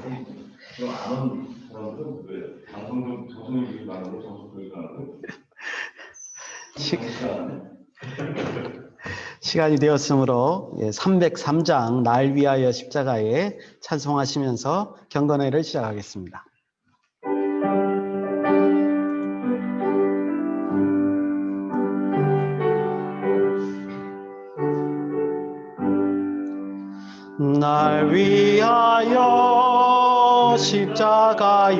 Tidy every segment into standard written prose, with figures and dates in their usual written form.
그럼 아는 사람들은 왜 방송국 조선일보에 가는 거, 정석교육 가는 거? 시간이 되었으므로 303장 날 위하여 십자가에 찬송하시면서 경건회를 시작하겠습니다. 날 위하여 십자가에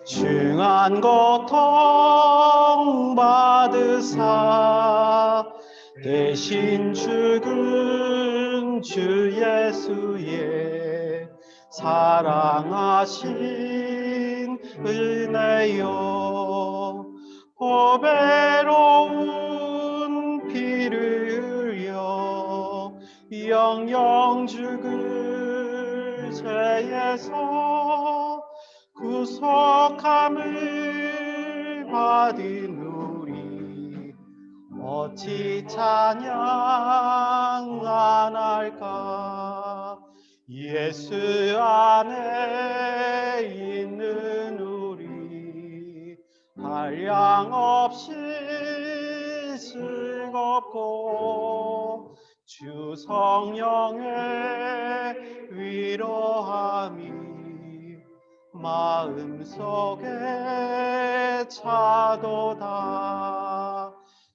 중한 고통 받으사 대신 죽은 주 예수의 사랑하신 은혜요, 보배로운 피를 흘려 영영 죽을 죄에서 구속함을 받은 우리 어찌 찬양 안 할까. 예수 안에 있는 우리 한량없이 즐겁고 주 성령의 위로함이 마음속에 차도다.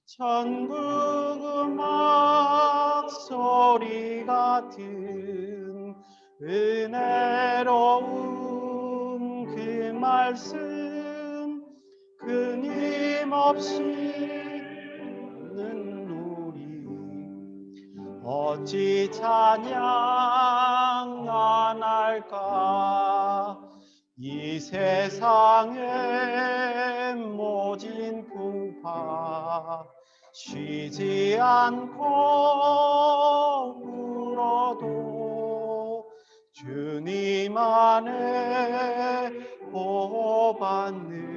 천국 음악 소리 같은 은혜로운 그 말씀 끊임없이 듣는 우리 어찌 찬양 안 할까. 이 세상의 모진 풍파 쉬지 않고 울어도 주님 안에 보호받는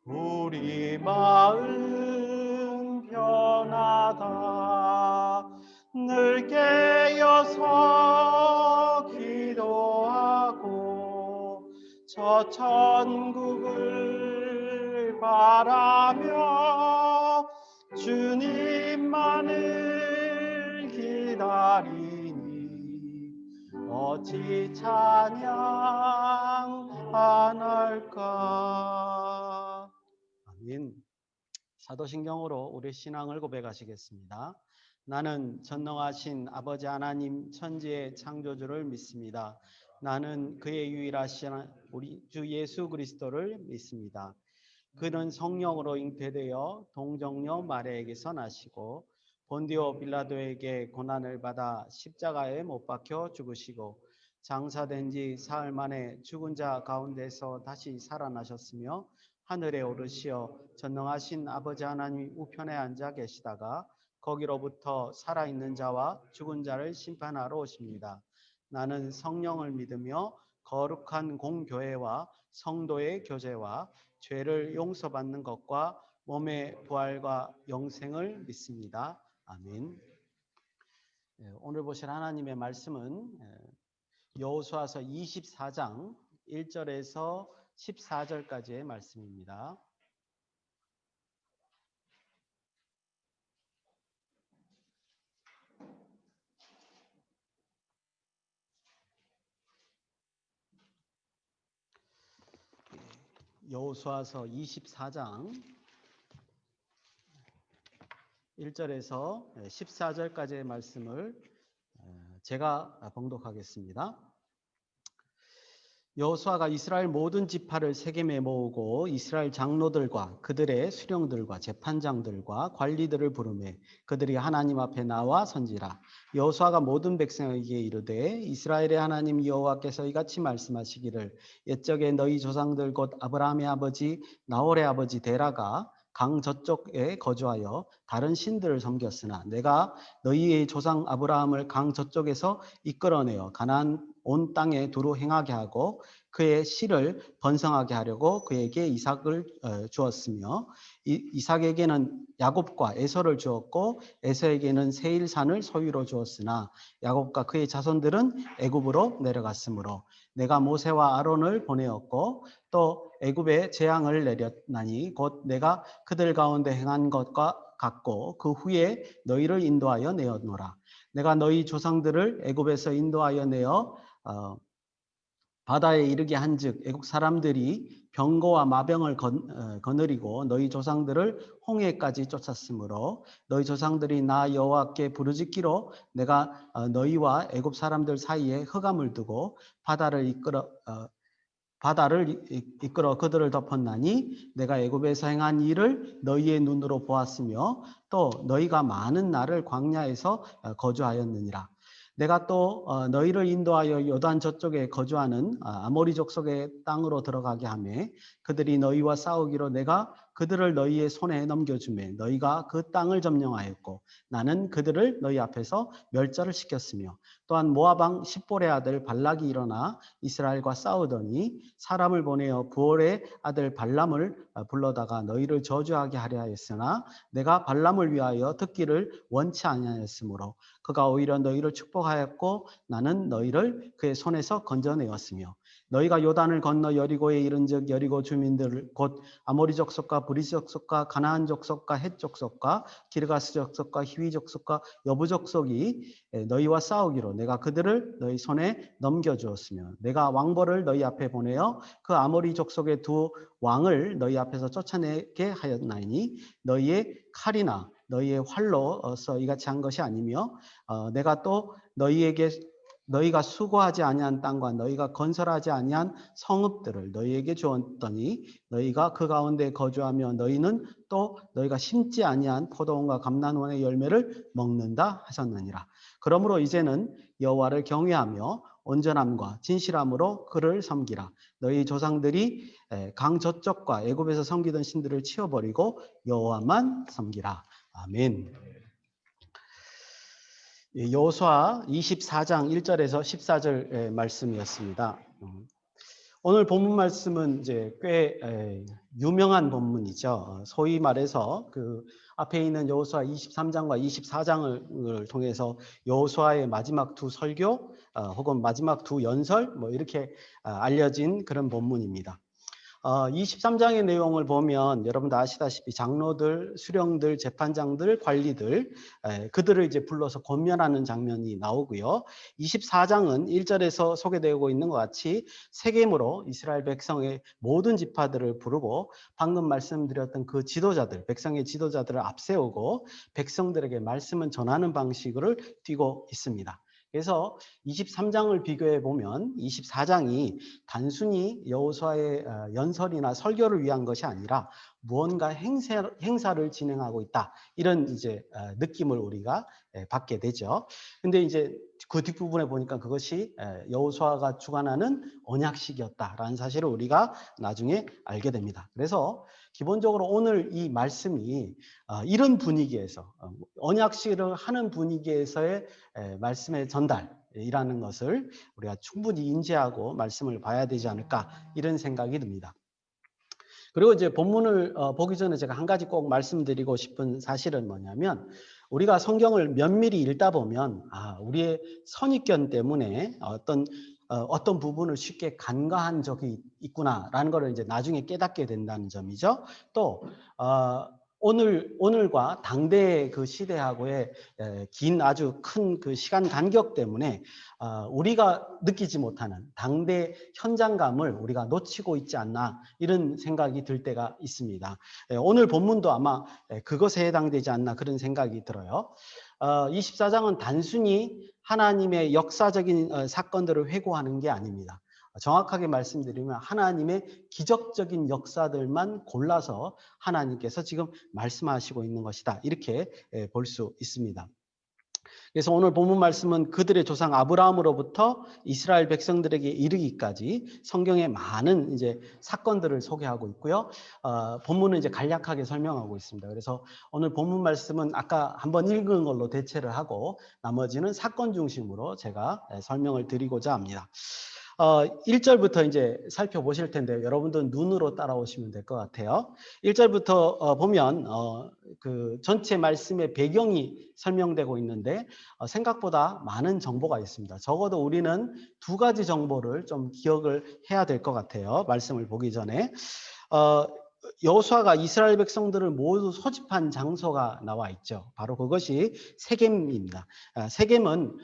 우리 마음 변하다. 늘 깨어서 기도하고 저 천국을 바라며 주님만을 기다리니 어찌 찬양 안 할까. 아멘. 사도신경으로 우리 신앙을 고백하시겠습니다. 나는 전능하신 아버지 하나님 천지의 창조주를 믿습니다. 나는 그의 유일하신 우리 주 예수 그리스도를 믿습니다. 그는 성령으로 잉태되어 동정녀 마리아에게서 나시고 본디오 빌라도에게 고난을 받아 십자가에 못 박혀 죽으시고 장사된 지 사흘 만에 죽은 자 가운데서 다시 살아나셨으며 하늘에 오르시어 전능하신 아버지 하나님 우편에 앉아 계시다가 거기로부터 살아있는 자와 죽은 자를 심판하러 오십니다. 나는 성령을 믿으며 거룩한 공교회와 성도의 교제와 죄를 용서받는 것과 몸의 부활과 영생을 믿습니다. 아멘. 오늘 보실 하나님의 말씀은 여호수아서 24장 1절에서 14절까지의 말씀입니다. 여호수아서 24장 1절에서 14절까지의 말씀을 제가 봉독하겠습니다. 여호수아가 이스라엘 모든 지파를 세겜에 모으고 이스라엘 장로들과 그들의 수령들과 재판장들과 관리들을 부르매 그들이 하나님 앞에 나와 선지라. 여호수아가 모든 백성에게 이르되 이스라엘의 하나님 여호와께서 이같이 말씀하시기를 옛적에 너희 조상들 곧 아브라함의 아버지 나홀의 아버지 데라가 강 저쪽에 거주하여 다른 신들을 섬겼으나 내가 너희의 조상 아브라함을 강 저쪽에서 이끌어내어 가나안 온 땅에 두루 행하게 하고 그의 씨를 번성하게 하려고 그에게 이삭을 주었으며 이삭에게는 야곱과 에서를 주었고 에서에게는 세일산을 소유로 주었으나 야곱과 그의 자손들은 애굽으로 내려갔으므로 내가 모세와 아론을 보내었고 또 애굽에 재앙을 내렸나니 곧 내가 그들 가운데 행한 것과 같고 그 후에 너희를 인도하여 내었노라. 내가 너희 조상들을 애굽에서 인도하여 내어 바다에 이르게 한즉 애국 사람들이 병거와 마병을 거느리고 너희 조상들을 홍해까지 쫓았으므로 너희 조상들이 나 여호와께 부르짖기로 내가 너희와 애굽 사람들 사이에 흑암을 두고 바다를 이끌어 그들을 덮었나니 내가 애굽에서 행한 일을 너희의 눈으로 보았으며 또 너희가 많은 날을 광야에서 거주하였느니라. 내가 또 너희를 인도하여 요단 저쪽에 거주하는 아모리 족속의 땅으로 들어가게 하매 그들이 너희와 싸우기로 내가 그들을 너희의 손에 넘겨주매 너희가 그 땅을 점령하였고 나는 그들을 너희 앞에서 멸절을 시켰으며 또한 모압 왕 십볼의 아들 발락이 일어나 이스라엘과 싸우더니 사람을 보내어 부올의 아들 발람을 불러다가 너희를 저주하게 하려 하였으나 내가 발람을 위하여 듣기를 원치 아니하였으므로 그가 오히려 너희를 축복하였고 나는 너희를 그의 손에서 건져내었으며 너희가 요단을 건너 여리고에 이른즉 여리고 주민들 곧 아모리 족속과 브리스 족속과 가나안 족속과 헷 족속과 기르가스 족속과 히위 족속과 여부 족속이 너희와 싸우기로 내가 그들을 너희 손에 넘겨주었으며 내가 왕벌을 너희 앞에 보내어 그 아모리 족속의 두 왕을 너희 앞에서 쫓아내게 하였나니 너희의 칼이나 너희의 활로서 이같이 한 것이 아니며 내가 또 너희가 수고하지 아니한 땅과 너희가 건설하지 아니한 성읍들을 너희에게 주었더니 너희가 그 가운데 거주하며 너희는 또 너희가 심지 아니한 포도원과 감람원의 열매를 먹는다 하셨느니라. 그러므로 이제는 여호와를 경외하며 온전함과 진실함으로 그를 섬기라. 너희 조상들이 강 저쪽과 애굽에서 섬기던 신들을 치워버리고 여호와만 섬기라. 아멘. 여호수아 24장 1절에서 14절 말씀이었습니다. 오늘 본문 말씀은 이제 꽤 유명한 본문이죠. 소위 말해서 그 앞에 있는 여호수아 23장과 24장을 통해서 여호수아의 마지막 두 설교 혹은 마지막 두 연설 뭐 이렇게 알려진 그런 본문입니다. 23장의 내용을 보면 여러분도 아시다시피 장로들, 수령들, 재판장들, 관리들 그들을 이제 불러서 권면하는 장면이 나오고요. 24장은 1절에서 소개되고 있는 것 같이 세겜으로 이스라엘 백성의 모든 지파들을 부르고 방금 말씀드렸던 그 지도자들, 백성의 지도자들을 앞세우고 백성들에게 말씀을 전하는 방식으로 띄고 있습니다. 그래서 23장을 비교해 보면 24장이 단순히 여호수아의 연설이나 설교를 위한 것이 아니라 무언가 행사를 진행하고 있다. 이런 이제 느낌을 우리가 받게 되죠. 근데 이제 그 뒷부분에 보니까 그것이 여호수아가 주관하는 언약식이었다라는 사실을 우리가 나중에 알게 됩니다. 그래서 기본적으로 오늘 이 말씀이 이런 분위기에서 언약식을 하는 분위기에서의 말씀의 전달이라는 것을 우리가 충분히 인지하고 말씀을 봐야 되지 않을까 이런 생각이 듭니다. 그리고 이제 본문을 보기 전에 제가 한 가지 꼭 말씀드리고 싶은 사실은 뭐냐면 우리가 성경을 면밀히 읽다 보면 우리의 선입견 때문에 어떤 부분을 쉽게 간과한 적이 있구나라는 것을 이제 나중에 깨닫게 된다는 점이죠. 또 오늘과 당대의 그 시대하고의 긴 아주 큰 그 시간 간격 때문에 우리가 느끼지 못하는 당대 현장감을 우리가 놓치고 있지 않나 이런 생각이 들 때가 있습니다. 오늘 본문도 아마 그것에 해당되지 않나 그런 생각이 들어요. 24장은 단순히 하나님의 역사적인 사건들을 회고하는 게 아닙니다. 정확하게 말씀드리면 하나님의 기적적인 역사들만 골라서 하나님께서 지금 말씀하시고 있는 것이다. 이렇게 볼 수 있습니다. 그래서 오늘 본문 말씀은 그들의 조상 아브라함으로부터 이스라엘 백성들에게 이르기까지 성경의 많은 이제 사건들을 소개하고 있고요. 본문은 이제 간략하게 설명하고 있습니다. 그래서 오늘 본문 말씀은 아까 한번 읽은 걸로 대체를 하고 나머지는 사건 중심으로 제가 설명을 드리고자 합니다. 1절부터 이제 살펴보실 텐데 여러분들 눈으로 따라오시면 될 것 같아요. 1절부터 보면 그 전체 말씀의 배경이 설명되고 있는데 생각보다 많은 정보가 있습니다. 적어도 우리는 두 가지 정보를 좀 기억을 해야 될 것 같아요. 말씀을 보기 전에. 여호수아가 이스라엘 백성들을 모두 소집한 장소가 나와 있죠. 바로 그것이 세겜입니다. 세겜은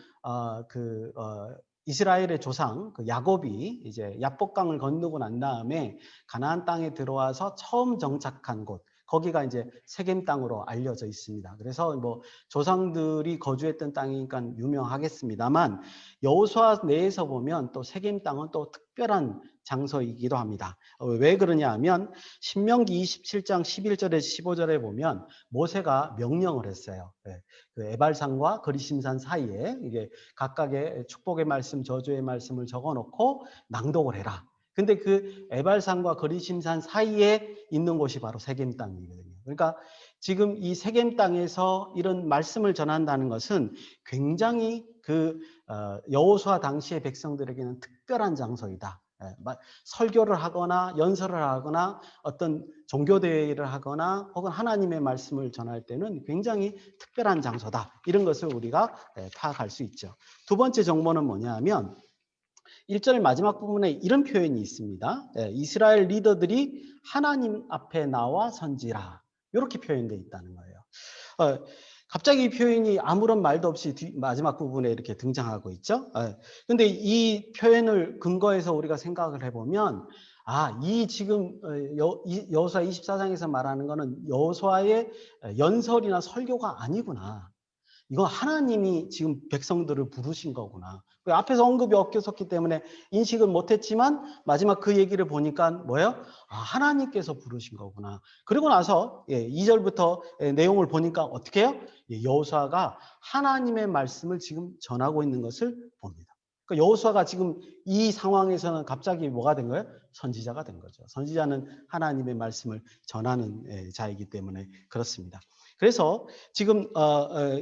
이스라엘의 조상 그 야곱이 이제 야복강을 건너고 난 다음에 가나안 땅에 들어와서 처음 정착한 곳, 거기가 이제 세겜 땅으로 알려져 있습니다. 그래서 뭐 조상들이 거주했던 땅이니까 유명하겠습니다만 여호수아 내에서 보면 또 세겜 땅은 또 특별한 장소이기도 합니다. 왜 그러냐 하면 신명기 27장 11절에서 15절에 보면 모세가 명령을 했어요. 그 에발산과 거리심산 사이에 이게 각각의 축복의 말씀, 저주의 말씀을 적어놓고 낭독을 해라. 근데 그 에발산과 거리심산 사이에 있는 곳이 바로 세겜 땅이거든요. 그러니까 지금 이 세겜 땅에서 이런 말씀을 전한다는 것은 굉장히 여호수아 당시의 백성들에게는 특별한 장소이다. 설교를 하거나 연설을 하거나 어떤 종교대회를 하거나 혹은 하나님의 말씀을 전할 때는 굉장히 특별한 장소다. 이런 것을 우리가 파악할 수 있죠. 두 번째 정보는 뭐냐 하면 1절 마지막 부분에 이런 표현이 있습니다. 이스라엘 리더들이 하나님 앞에 나와 선지라. 이렇게 표현되어 있다는 거예요. 갑자기 이 표현이 아무런 말도 없이 마지막 부분에 이렇게 등장하고 있죠. 근데 이 표현을 근거해서 우리가 생각을 해보면 이 지금 여호수아 24장에서 말하는 거는 여호수아의 연설이나 설교가 아니구나. 이건 하나님이 지금 백성들을 부르신 거구나. 앞에서 언급이 엉켰었기 때문에 인식은 못했지만 마지막 그 얘기를 보니까 뭐예요? 하나님께서 부르신 거구나. 그리고 나서 2절부터 내용을 보니까 어떻게 해요? 여호수아가 하나님의 말씀을 지금 전하고 있는 것을 봅니다. 그러니까 여호수아가 지금 이 상황에서는 갑자기 뭐가 된 거예요? 선지자가 된 거죠. 선지자는 하나님의 말씀을 전하는 자이기 때문에 그렇습니다. 그래서 지금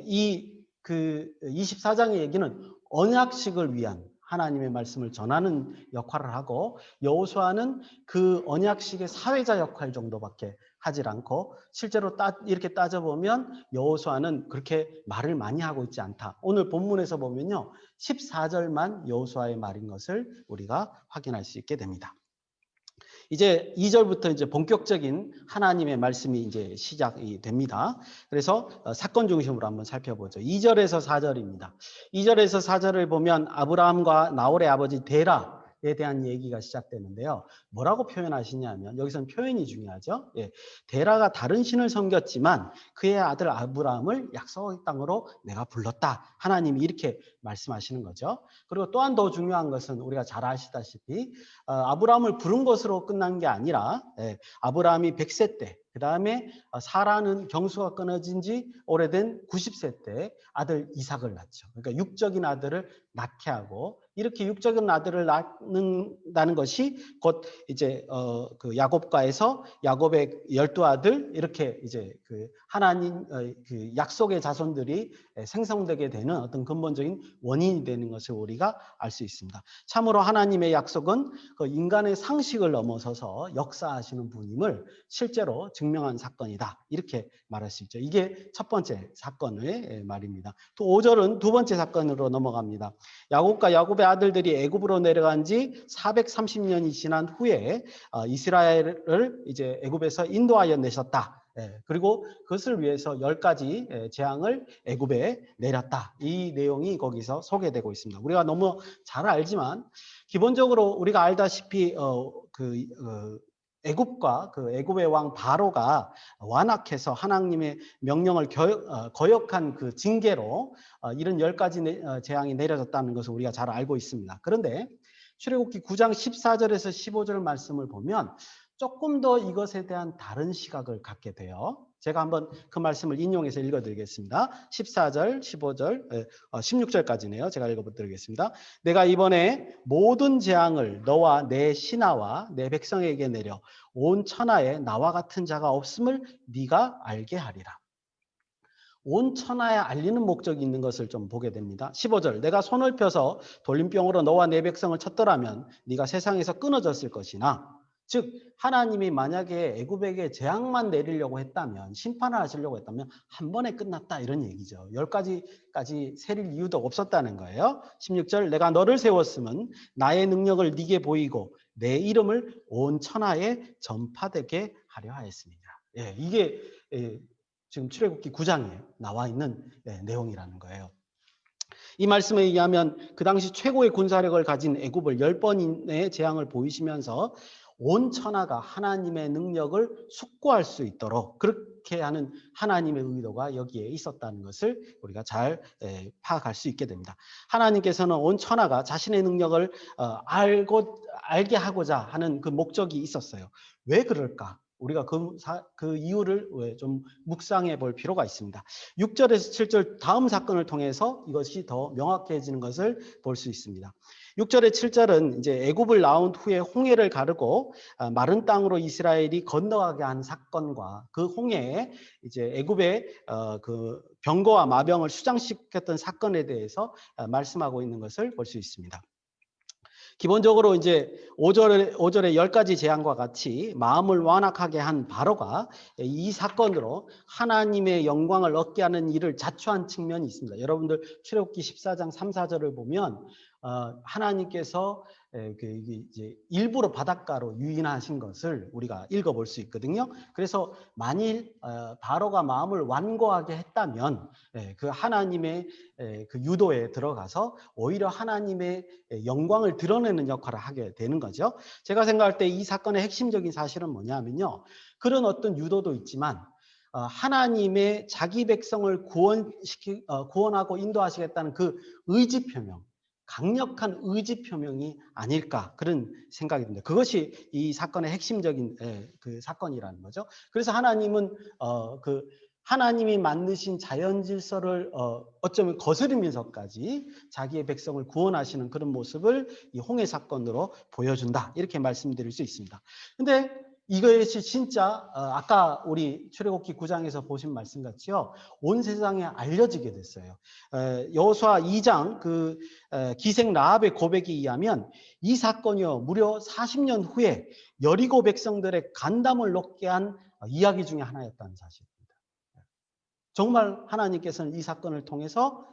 이 24장의 얘기는 언약식을 위한 하나님의 말씀을 전하는 역할을 하고 여호수아는 그 언약식의 사회자 역할 정도밖에 하질 않고 실제로 이렇게 따져보면 여호수아는 그렇게 말을 많이 하고 있지 않다. 오늘 본문에서 보면요. 14절만 여호수아의 말인 것을 우리가 확인할 수 있게 됩니다. 이제 2절부터 이제 본격적인 하나님의 말씀이 이제 시작이 됩니다. 그래서 사건 중심으로 한번 살펴보죠. 2절에서 4절입니다. 2절에서 4절을 보면 아브라함과 나홀의 아버지 데라에 대한 얘기가 시작되는데요. 뭐라고 표현하시냐면 여기서는 표현이 중요하죠. 데라가 다른 신을 섬겼지만 그의 아들 아브라함을 약속의 땅으로 내가 불렀다. 하나님이 이렇게 말씀하시는 거죠. 그리고 또한 더 중요한 것은 우리가 잘 아시다시피 아브라함을 부른 것으로 끝난 게 아니라 아브라함이 100세 때 그 다음에 사라는 경수가 끊어진 지 오래된 90세 때 아들 이삭을 낳죠. 그러니까 육적인 아들을 낳게 하고 이렇게 육적인 아들을 낳는다는 것이 곧 이제 그 야곱과에서 야곱의 12아들 이렇게 이제 그 하나님 그 약속의 자손들이 생성되게 되는 어떤 근본적인 원인이 되는 것을 우리가 알 수 있습니다. 참으로 하나님의 약속은 그 인간의 상식을 넘어서서 역사하시는 분임을 실제로 증명한 사건이다. 이렇게 말할 수 있죠. 이게 첫 번째 사건의 말입니다. 또 5절은 두 번째 사건으로 넘어갑니다. 야곱과 야곱의 아들들이 애굽으로 내려간 지 430년이 지난 후에 이스라엘을 이제 애굽에서 인도하여 내셨다. 그리고 그것을 위해서 10가지 재앙을 애굽에 내렸다. 이 내용이 거기서 소개되고 있습니다. 우리가 너무 잘 알지만 기본적으로 우리가 알다시피 애굽과 그 애굽의 왕 바로가 완악해서 하나님의 명령을 거역한 그 징계로 이런 10가지 재앙이 내려졌다는 것을 우리가 잘 알고 있습니다. 그런데 출애굽기 9장 14절에서 15절 말씀을 보면 조금 더 이것에 대한 다른 시각을 갖게 돼요. 제가 한번 그 말씀을 인용해서 읽어드리겠습니다. 14절, 15절, 16절까지네요. 제가 읽어드리겠습니다. 내가 이번에 모든 재앙을 너와 내 신하와 내 백성에게 내려 온 천하에 나와 같은 자가 없음을 네가 알게 하리라. 온 천하에 알리는 목적이 있는 것을 좀 보게 됩니다. 15절 내가 손을 펴서 돌림병으로 너와 내 백성을 쳤더라면 네가 세상에서 끊어졌을 것이나 즉 하나님이 만약에 애굽에게 재앙만 내리려고 했다면 심판을 하시려고 했다면 한 번에 끝났다 이런 얘기죠. 10가지까지 세릴 이유도 없었다는 거예요. 16절 내가 너를 세웠으면 나의 능력을 네게 보이고 내 이름을 온 천하에 전파되게 하려 하였습니다. 예, 이게 지금 출애굽기 9장에 나와 있는 내용이라는 거예요. 이 말씀에 의하면 그 당시 최고의 군사력을 가진 애굽을 10번의 재앙을 보이시면서 온 천하가 하나님의 능력을 숙고할 수 있도록 그렇게 하는 하나님의 의도가 여기에 있었다는 것을 우리가 잘 파악할 수 있게 됩니다. 하나님께서는 온 천하가 자신의 능력을 알게 하고자 하는 그 목적이 있었어요. 왜 그럴까? 우리가 그 이유를 좀 묵상해 볼 필요가 있습니다. 6절에서 7절 다음 사건을 통해서 이것이 더 명확해지는 것을 볼 수 있습니다. 6절에 7절은 이제 애굽을 나온 후에 홍해를 가르고 마른 땅으로 이스라엘이 건너가게 한 사건과 그 홍해에 이제 애굽의 그 병거와 마병을 수장시켰던 사건에 대해서 말씀하고 있는 것을 볼 수 있습니다. 기본적으로 이제 5절에 10가지 재앙과 같이 마음을 완악하게 한 바로가 이 사건으로 하나님의 영광을 얻게 하는 일을 자초한 측면이 있습니다. 여러분들 출애굽기 14장 3, 4절을 보면 하나님께서 이제 일부러 바닷가로 유인하신 것을 우리가 읽어볼 수 있거든요. 그래서 만일 바로가 마음을 완고하게 했다면 그 하나님의 그 유도에 들어가서 오히려 하나님의 영광을 드러내는 역할을 하게 되는 거죠. 제가 생각할 때 이 사건의 핵심적인 사실은 뭐냐면요. 그런 어떤 유도도 있지만 하나님의 자기 백성을 구원하고 인도하시겠다는 그 의지 표명, 강력한 의지 표명이 아닐까 그런 생각이 듭니다. 그것이 이 사건의 핵심적인 그 사건이라는 거죠. 그래서 하나님은 그 하나님이 만드신 자연 질서를 어쩌면 거스르면서까지 자기의 백성을 구원하시는 그런 모습을 이 홍해 사건으로 보여준다 이렇게 말씀드릴 수 있습니다. 근데 이것이 진짜 아까 우리 출애굽기 9장에서 보신 말씀 같이요. 온 세상에 알려지게 됐어요. 여호수아 2장 그 기생 라합의 고백에 의하면 이 사건이요. 무려 40년 후에 여리고 백성들의 간담을 녹게 한 이야기 중에 하나였다는 사실입니다. 정말 하나님께서는 이 사건을 통해서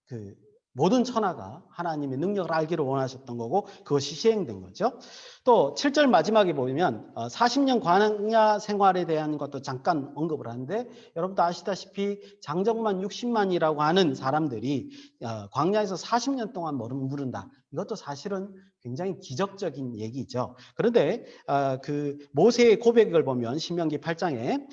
그 모든 천하가 하나님의 능력을 알기를 원하셨던 거고 그것이 시행된 거죠. 또 7절 마지막에 보면 40년 광야 생활에 대한 것도 잠깐 언급을 하는데 여러분도 아시다시피 장정만 60만이라고 하는 사람들이 광야에서 40년 동안 머무른다. 이것도 사실은 굉장히 기적적인 얘기죠. 그런데 그 모세의 고백을 보면 신명기 8장에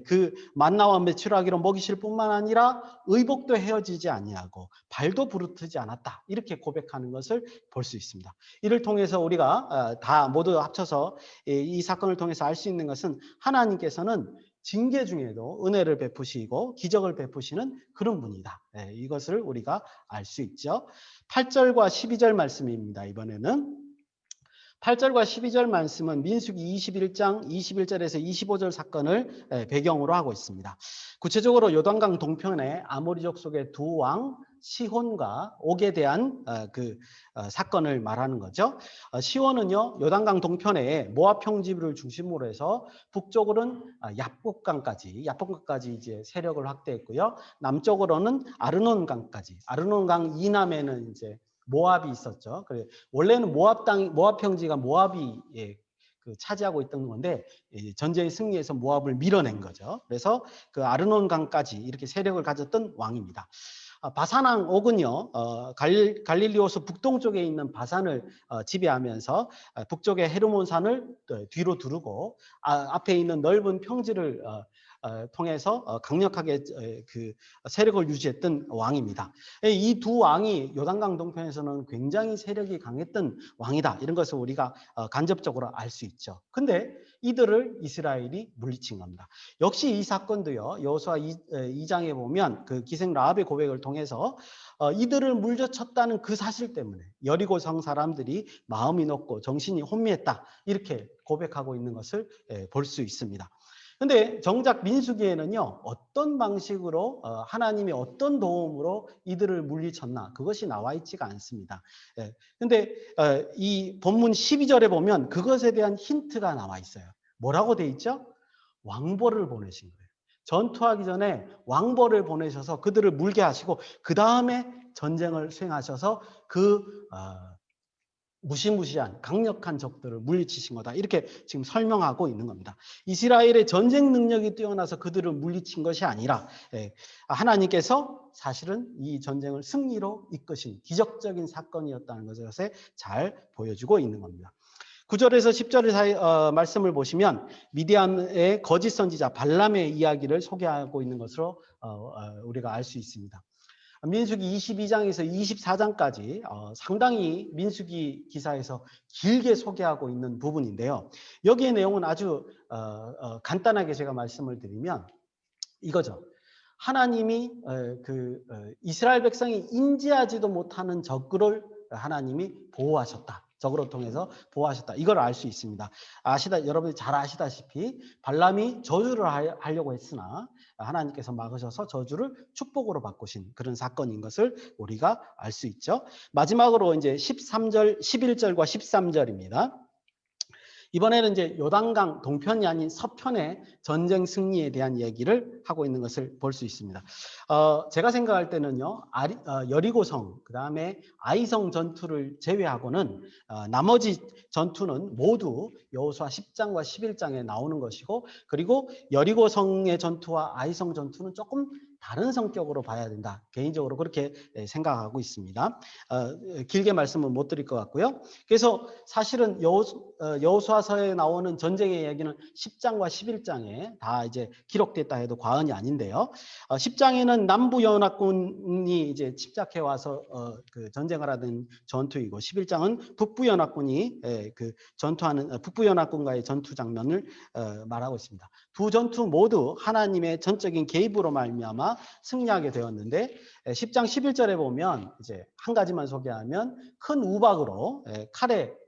그 만나와 메추라기로 먹이실 뿐만 아니라 의복도 헤어지지 아니하고 발도 부르트지 않았다. 이렇게 고백하는 것을 볼 수 있습니다. 이를 통해서 우리가 다 모두 합쳐서 이 사건을 통해서 알 수 있는 것은 하나님께서는 징계 중에도 은혜를 베푸시고 기적을 베푸시는 그런 분이다. 이것을 우리가 알 수 있죠. 8절과 12절 말씀입니다. 이번에는 8절과 12절 말씀은 민수기 21장 21절에서 25절 사건을 배경으로 하고 있습니다. 구체적으로 요단강 동편의 아모리족 속의 두 왕 시혼과 옥에 대한 그 사건을 말하는 거죠. 시혼은요 요단강 동편에 모압 평지를 중심으로 해서 북쪽으로는 야복강까지 이제 세력을 확대했고요. 남쪽으로는 아르논강까지 아르논강 이남에는 이제 모압이 있었죠. 그래 원래는 모압 평지가 모압이 그 차지하고 있던 건데 전쟁의 승리에서 모압을 밀어낸 거죠. 그래서 그 아르논강까지 이렇게 세력을 가졌던 왕입니다. 바산왕 옥은요 갈릴리호수 북동쪽에 있는 바산을 지배하면서 북쪽의 헤르몬산을 뒤로 두르고 앞에 있는 넓은 평지를 통해서 강력하게 그 세력을 유지했던 왕입니다. 이 두 왕이 요단강 동편에서는 굉장히 세력이 강했던 왕이다. 이런 것을 우리가 간접적으로 알 수 있죠. 근데 이들을 이스라엘이 물리친 겁니다. 역시 이 사건도요. 여호수아 2장에 보면 그 기생 라합의 고백을 통해서 이들을 물려쳤다는 그 사실 때문에 여리고 성 사람들이 마음이 높고 정신이 혼미했다. 이렇게 고백하고 있는 것을 볼 수 있습니다. 근데 정작 민수기에는요, 어떤 방식으로 하나님이 어떤 도움으로 이들을 물리쳤나 그것이 나와 있지가 않습니다. 예. 근데 이 본문 12절에 보면 그것에 대한 힌트가 나와 있어요. 뭐라고 돼 있죠? 왕벌을 보내신 거예요. 전투하기 전에 왕벌을 보내셔서 그들을 물게 하시고 그 다음에 전쟁을 수행하셔서 그 무시무시한 강력한 적들을 물리치신 거다. 이렇게 지금 설명하고 있는 겁니다. 이스라엘의 전쟁 능력이 뛰어나서 그들을 물리친 것이 아니라 하나님께서 사실은 이 전쟁을 승리로 이끄신 기적적인 사건이었다는 것을 잘 보여주고 있는 겁니다. 9절에서 10절 사이 말씀을 보시면 미디안의 거짓 선지자 발람의 이야기를 소개하고 있는 것으로 우리가 알 수 있습니다. 민수기 22장에서 24장까지 상당히 민수기 기사에서 길게 소개하고 있는 부분인데요. 여기의 내용은 아주 간단하게 제가 말씀을 드리면 이거죠. 하나님이 이스라엘 백성이 인지하지도 못하는 적을 하나님이 보호하셨다. 적으로 통해서 보호하셨다. 이걸 알 수 있습니다. 여러분이 잘 아시다시피 발람이 저주를 하려고 했으나 하나님께서 막으셔서 저주를 축복으로 바꾸신 그런 사건인 것을 우리가 알 수 있죠. 마지막으로 이제 11절과 13절입니다. 이번에는 이제 요단강 동편이 아닌 서편의 전쟁 승리에 대한 얘기를 하고 있는 것을 볼 수 있습니다. 제가 생각할 때는요, 여리고성, 그 다음에 아이성 전투를 제외하고는 나머지 전투는 모두 여호수아 10장과 11장에 나오는 것이고, 그리고 여리고성의 전투와 아이성 전투는 조금 다른 성격으로 봐야 된다. 개인적으로 그렇게 생각하고 있습니다. 길게 말씀은 못 드릴 것 같고요. 그래서 사실은 여호수아서에 나오는 전쟁의 이야기는 10장과 11장에 다 이제 기록됐다 해도 과언이 아닌데요. 10장에는 남부 연합군이 이제 침략해 와서 그 전쟁을 하던 전투이고, 11장은 북부 연합군이 전투하는 북부 연합군과의 전투 장면을 말하고 있습니다. 두 전투 모두 하나님의 전적인 개입으로 말미암아 승리하게 되었는데 10장 11절에 보면 이제 한 가지만 소개하면 큰 우박으로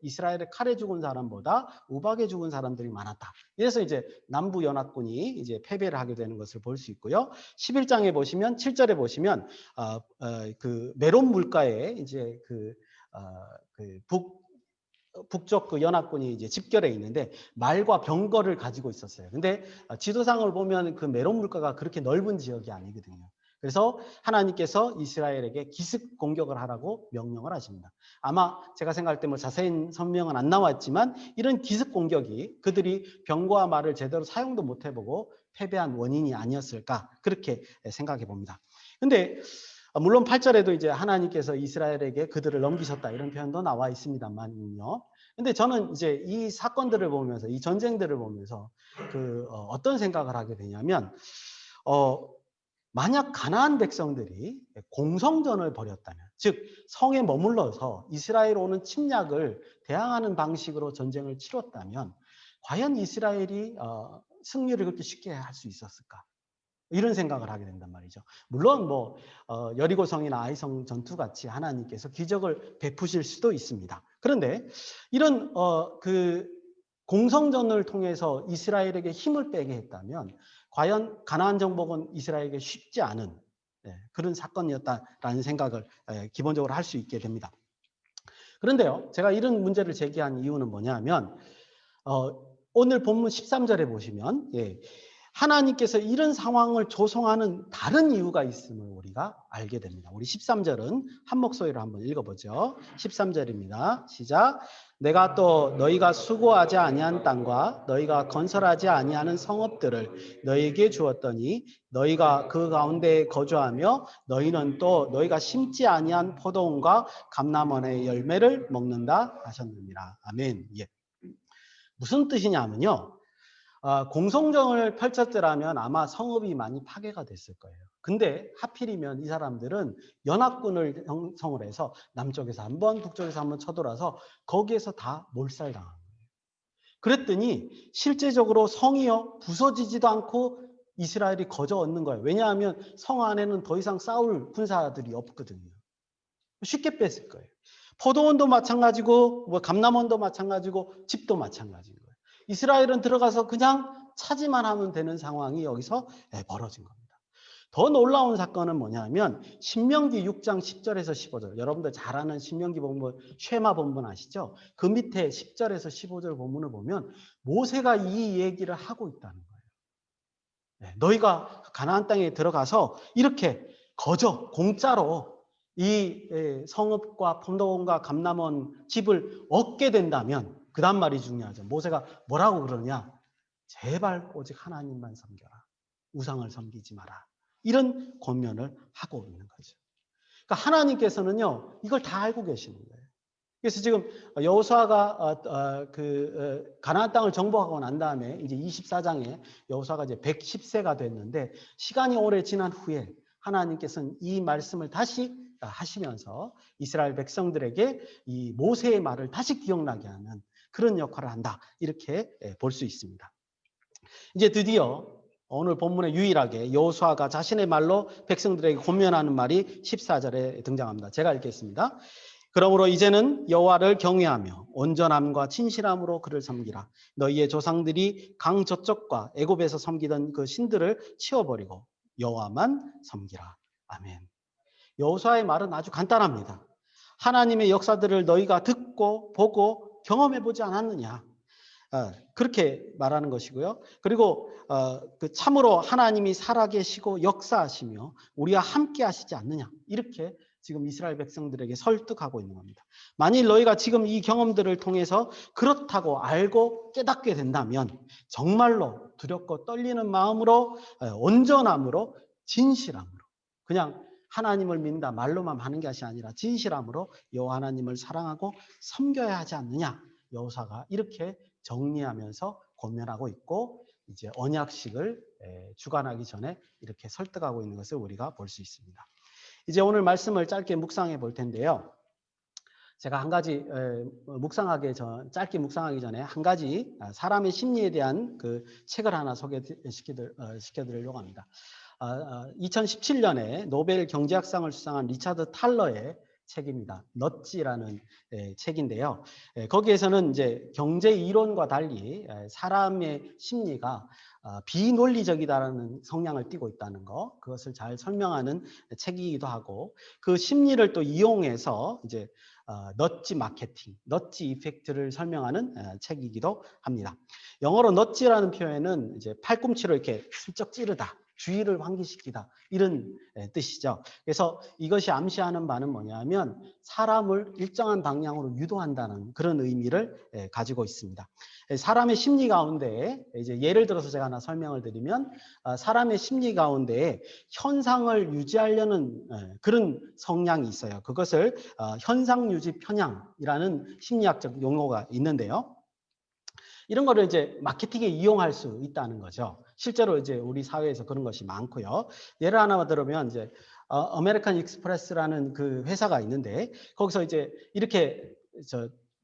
이스라엘의 칼에 죽은 사람보다 우박에 죽은 사람들이 많았다. 이래서 이제 남부 연합군이 이제 패배를 하게 되는 것을 볼 수 있고요. 11장에 보시면 7절에 보시면 그 메론 물가에 이제 북쪽 그 연합군이 이제 집결해 있는데 말과 병거를 가지고 있었어요. 근데 지도상을 보면 그 메론 물가가 그렇게 넓은 지역이 아니거든요. 그래서 하나님께서 이스라엘에게 기습 공격을 하라고 명령을 하십니다. 아마 제가 생각할 때 뭐 자세한 설명은 안 나왔지만 이런 기습 공격이 그들이 병거와 말을 제대로 사용도 못 해보고 패배한 원인이 아니었을까 그렇게 생각해 봅니다. 근데 물론 8절에도 이제 하나님께서 이스라엘에게 그들을 넘기셨다 이런 표현도 나와 있습니다만요. 근데 저는 이제 이 사건들을 보면서 이 전쟁들을 보면서 어떤 생각을 하게 되냐면 만약 가나안 백성들이 공성전을 벌였다면, 즉 성에 머물러서 이스라엘 오는 침략을 대항하는 방식으로 전쟁을 치렀다면 과연 이스라엘이 승리를 그렇게 쉽게 할 수 있었을까? 이런 생각을 하게 된단 말이죠. 물론 뭐 여리고성이나 아이성 전투 같이 하나님께서 기적을 베푸실 수도 있습니다. 그런데 이런 공성전을 통해서 이스라엘에게 힘을 빼게 했다면 과연 가나안 정복은 이스라엘에게 쉽지 않은 그런 사건이었다라는 생각을 기본적으로 할 수 있게 됩니다. 그런데요, 제가 이런 문제를 제기한 이유는 뭐냐면 오늘 본문 13절에 보시면 하나님께서 이런 상황을 조성하는 다른 이유가 있음을 우리가 알게 됩니다. 우리 13절은 한 목소리로 한번 읽어보죠. 13절입니다. 시작. 내가 또 너희가 수고하지 아니한 땅과 너희가 건설하지 아니하는 성읍들을 너희에게 주었더니 너희가 그 가운데 거주하며 너희는 또 너희가 심지 아니한 포도원과 감람원의 열매를 먹는다 하셨느니라. 아멘. 예. 무슨 뜻이냐면요. 공성전을 펼쳤더라면 아마 성읍이 많이 파괴가 됐을 거예요. 근데 하필이면 이 사람들은 연합군을 형성을 해서 남쪽에서 한번 북쪽에서 한번 쳐돌아서 거기에서 다 몰살당한 거예요. 그랬더니 실제적으로 성이요 부서지지도 않고 이스라엘이 거저 얻는 거예요. 왜냐하면 성 안에는 더 이상 싸울 군사들이 없거든요. 쉽게 뺐을 거예요. 포도원도 마찬가지고 감람원도 마찬가지고 집도 마찬가지인 거예요. 이스라엘은 들어가서 그냥 차지만 하면 되는 상황이 여기서 벌어진 겁니다. 더 놀라운 사건은 뭐냐면 신명기 6장 10절에서 15절. 여러분들 잘 아는 신명기 본문 쉐마 본문 아시죠? 그 밑에 10절에서 15절 본문을 보면 모세가 이 얘기를 하고 있다는 거예요. 너희가 가나안 땅에 들어가서 이렇게 거저 공짜로 이 성읍과 폼도원과 감람원 집을 얻게 된다면 그 다음 말이 중요하죠. 모세가 뭐라고 그러냐? 제발 오직 하나님만 섬겨라. 우상을 섬기지 마라. 이런 권면을 하고 있는 거죠. 그러니까 하나님께서는요, 이걸 다 알고 계시는 거예요. 그래서 지금 여호수아가 가나안 땅을 정복하고 난 다음에 이제 24장에 여호수아가 이제 110세가 됐는데 시간이 오래 지난 후에 하나님께서는 이 말씀을 다시 하시면서 이스라엘 백성들에게 이 모세의 말을 다시 기억나게 하는 그런 역할을 한다. 이렇게 볼 수 있습니다. 이제 드디어 오늘 본문에 유일하게 여호수아가 자신의 말로 백성들에게 권면하는 말이 14절에 등장합니다. 제가 읽겠습니다. 그러므로 이제는 여호와를 경외하며 온전함과 진실함으로 그를 섬기라. 너희의 조상들이 강 저쪽과 애굽에서 섬기던 그 신들을 치워버리고 여호와만 섬기라. 아멘. 여호수아의 말은 아주 간단합니다. 하나님의 역사들을 너희가 듣고 보고 경험해보지 않았느냐. 그렇게 말하는 것이고요. 그리고 참으로 하나님이 살아계시고 역사하시며 우리와 함께 하시지 않느냐. 이렇게 지금 이스라엘 백성들에게 설득하고 있는 겁니다. 만일 너희가 지금 이 경험들을 통해서 그렇다고 알고 깨닫게 된다면 정말로 두렵고 떨리는 마음으로 온전함으로 진실함으로 그냥 하나님을 믿는다 말로만 하는 것이 아니라 진실함으로 여호와 하나님을 사랑하고 섬겨야 하지 않느냐. 여호수아가 이렇게 정리하면서 권면하고 있고 이제 언약식을 주관하기 전에 이렇게 설득하고 있는 것을 우리가 볼 수 있습니다. 이제 오늘 말씀을 짧게 묵상해 볼 텐데요. 제가 한 가지 짧게 묵상하기 전에 한 가지 사람의 심리에 대한 그 책을 하나 소개시켜드리려고 합니다. 2017년에 노벨 경제학상을 수상한 리차드 탈러의 책입니다. 넛지라는 책인데요. 거기에서는 이제 경제 이론과 달리 사람의 심리가 비논리적이다라는 성향을 띠고 있다는 거, 그것을 잘 설명하는 책이기도 하고, 그 심리를 또 이용해서 이제 넛지 마케팅, 넛지 이펙트를 설명하는 책이기도 합니다. 영어로 넛지라는 표현은 이제 팔꿈치로 이렇게 슬쩍 찌르다, 주의를 환기시키다 이런 뜻이죠. 그래서 이것이 암시하는 바는 뭐냐면 사람을 일정한 방향으로 유도한다는 그런 의미를 가지고 있습니다. 사람의 심리 가운데 이제 예를 들어서 제가 하나 설명을 드리면 사람의 심리 가운데 현상을 유지하려는 그런 성향이 있어요. 그것을 현상 유지 편향이라는 심리학적 용어가 있는데요. 이런 거를 이제 마케팅에 이용할 수 있다는 거죠. 실제로 이제 우리 사회에서 그런 것이 많고요. 예를 하나 들으면 이제 아메리칸 익스프레스라는 그 회사가 있는데 거기서 이제 이렇게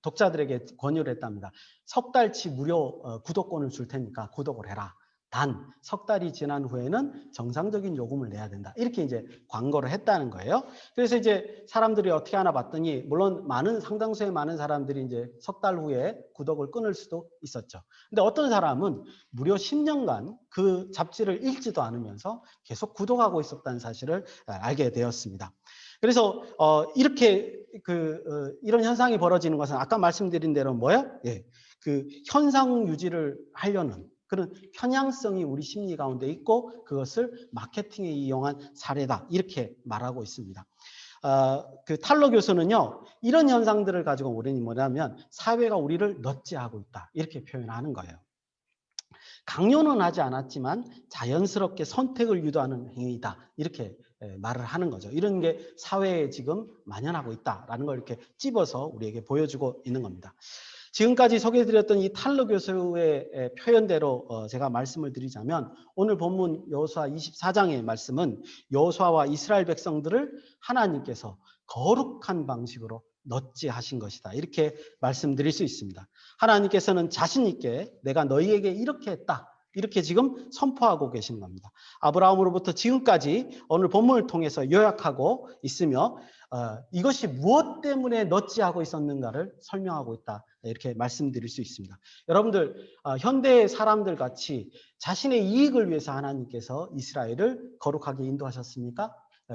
독자들에게 권유를 했답니다. 석 달치 무료 구독권을 줄 테니까 구독을 해라. 단 석 달이 지난 후에는 정상적인 요금을 내야 된다. 이렇게 이제 광고를 했다는 거예요. 그래서 이제 사람들이 어떻게 하나 봤더니 물론 상당수의 많은 사람들이 이제 석 달 후에 구독을 끊을 수도 있었죠. 근데 어떤 사람은 무려 10년간 그 잡지를 읽지도 않으면서 계속 구독하고 있었다는 사실을 알게 되었습니다. 그래서 이렇게 이런 현상이 벌어지는 것은 아까 말씀드린 대로 뭐예요? 예, 그 현상 유지를 하려는 그런 편향성이 우리 심리 가운데 있고 그것을 마케팅에 이용한 사례다 이렇게 말하고 있습니다. 그 탈러 교수는요 이런 현상들을 가지고 우리는 뭐냐면 사회가 우리를 넛지하고 있다 이렇게 표현하는 거예요. 강요는 하지 않았지만 자연스럽게 선택을 유도하는 행위다 이렇게 말을 하는 거죠. 이런 게 사회에 지금 만연하고 있다라는 걸 이렇게 찝어서 우리에게 보여주고 있는 겁니다. 지금까지 소개해드렸던 이 탈러 교수의 표현대로 제가 말씀을 드리자면 오늘 본문 여호수아 24장의 말씀은 여호수아와 이스라엘 백성들을 하나님께서 거룩한 방식으로 넛지하신 것이다. 이렇게 말씀드릴 수 있습니다. 하나님께서는 자신 있게 내가 너희에게 이렇게 했다. 이렇게 지금 선포하고 계시는 겁니다. 아브라함으로부터 지금까지 오늘 본문을 통해서 요약하고 있으며 이것이 무엇 때문에 넛지하고 있었는가를 설명하고 있다. 이렇게 말씀드릴 수 있습니다. 여러분들 현대 사람들 같이 자신의 이익을 위해서 하나님께서 이스라엘을 거룩하게 인도하셨습니까?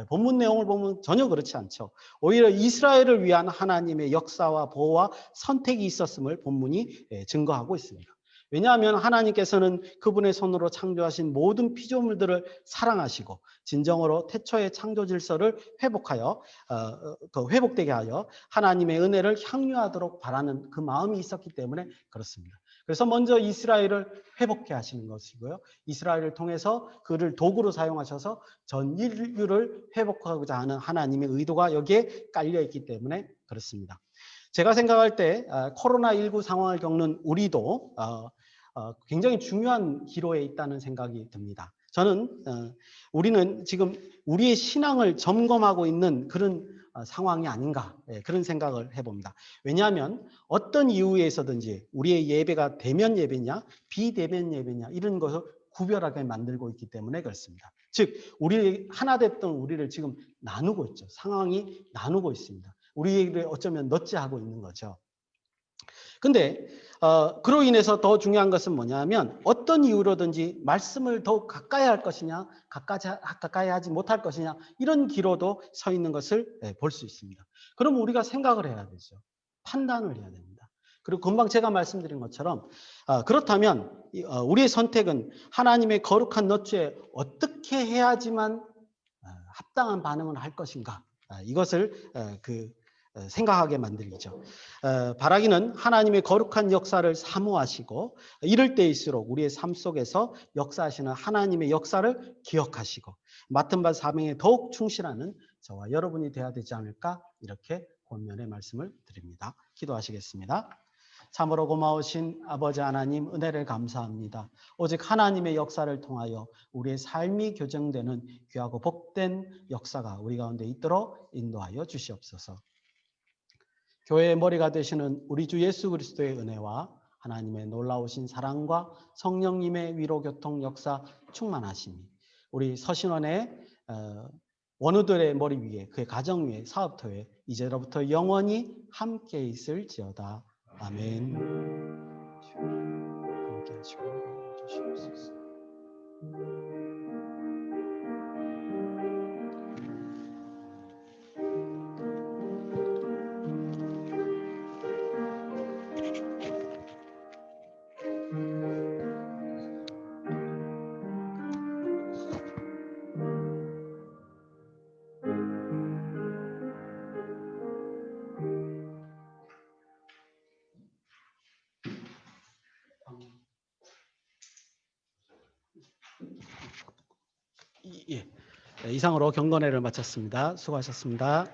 본문 내용을 보면 전혀 그렇지 않죠. 오히려 이스라엘을 위한 하나님의 역사와 보호와 선택이 있었음을 본문이 증거하고 있습니다. 왜냐하면 하나님께서는 그분의 손으로 창조하신 모든 피조물들을 사랑하시고 진정으로 태초의 창조 질서를 회복되게 하여 하나님의 은혜를 향유하도록 바라는 그 마음이 있었기 때문에 그렇습니다. 그래서 먼저 이스라엘을 회복해 하시는 것이고요. 이스라엘을 통해서 그를 도구로 사용하셔서 전 인류를 회복하고자 하는 하나님의 의도가 여기에 깔려 있기 때문에 그렇습니다. 제가 생각할 때 코로나19 상황을 겪는 우리도 굉장히 중요한 기로에 있다는 생각이 듭니다. 저는 우리는 지금 우리의 신앙을 점검하고 있는 그런 상황이 아닌가 그런 생각을 해봅니다. 왜냐하면 어떤 이유에서든지 우리의 예배가 대면 예배냐 비대면 예배냐 이런 것을 구별하게 만들고 있기 때문에 그렇습니다. 즉 우리 하나 됐던 우리를 지금 나누고 있죠. 상황이 나누고 있습니다. 우리를 어쩌면 넛지하고 있는 거죠. 근데 그로 인해서 더 중요한 것은 뭐냐면 어떤 이유로든지 말씀을 더욱 가까이 할 것이냐 가까이 하지 못할 것이냐 이런 기로도 서 있는 것을 볼 수 있습니다. 그럼 우리가 생각을 해야 되죠. 판단을 해야 됩니다. 그리고 금방 제가 말씀드린 것처럼 그렇다면 우리의 선택은 하나님의 거룩한 너츠에 어떻게 해야지만 합당한 반응을 할 것인가 이것을 생각하게 만들죠. 바라기는 하나님의 거룩한 역사를 사모하시고 이럴 때일수록 우리의 삶 속에서 역사하시는 하나님의 역사를 기억하시고 맡은 바 사명에 더욱 충실하는 저와 여러분이 되어야 되지 않을까 이렇게 권면의 말씀을 드립니다. 기도하시겠습니다. 참으로 고마우신 아버지 하나님 은혜를 감사합니다. 오직 하나님의 역사를 통하여 우리의 삶이 교정되는 귀하고 복된 역사가 우리 가운데 있도록 인도하여 주시옵소서. 교회의 머리가 되시는 우리 주 예수 그리스도의 은혜와 하나님의 놀라우신 사랑과 성령님의 위로 교통 역사 충만하심이 우리 서신원의 원우들의 머리 위에 그의 가정 위에 사업터에 이제로부터 영원히 함께 있을지어다. 아멘. 함께 하시고 주시옵소서. 예. 이상으로 경건회를 마쳤습니다. 수고하셨습니다.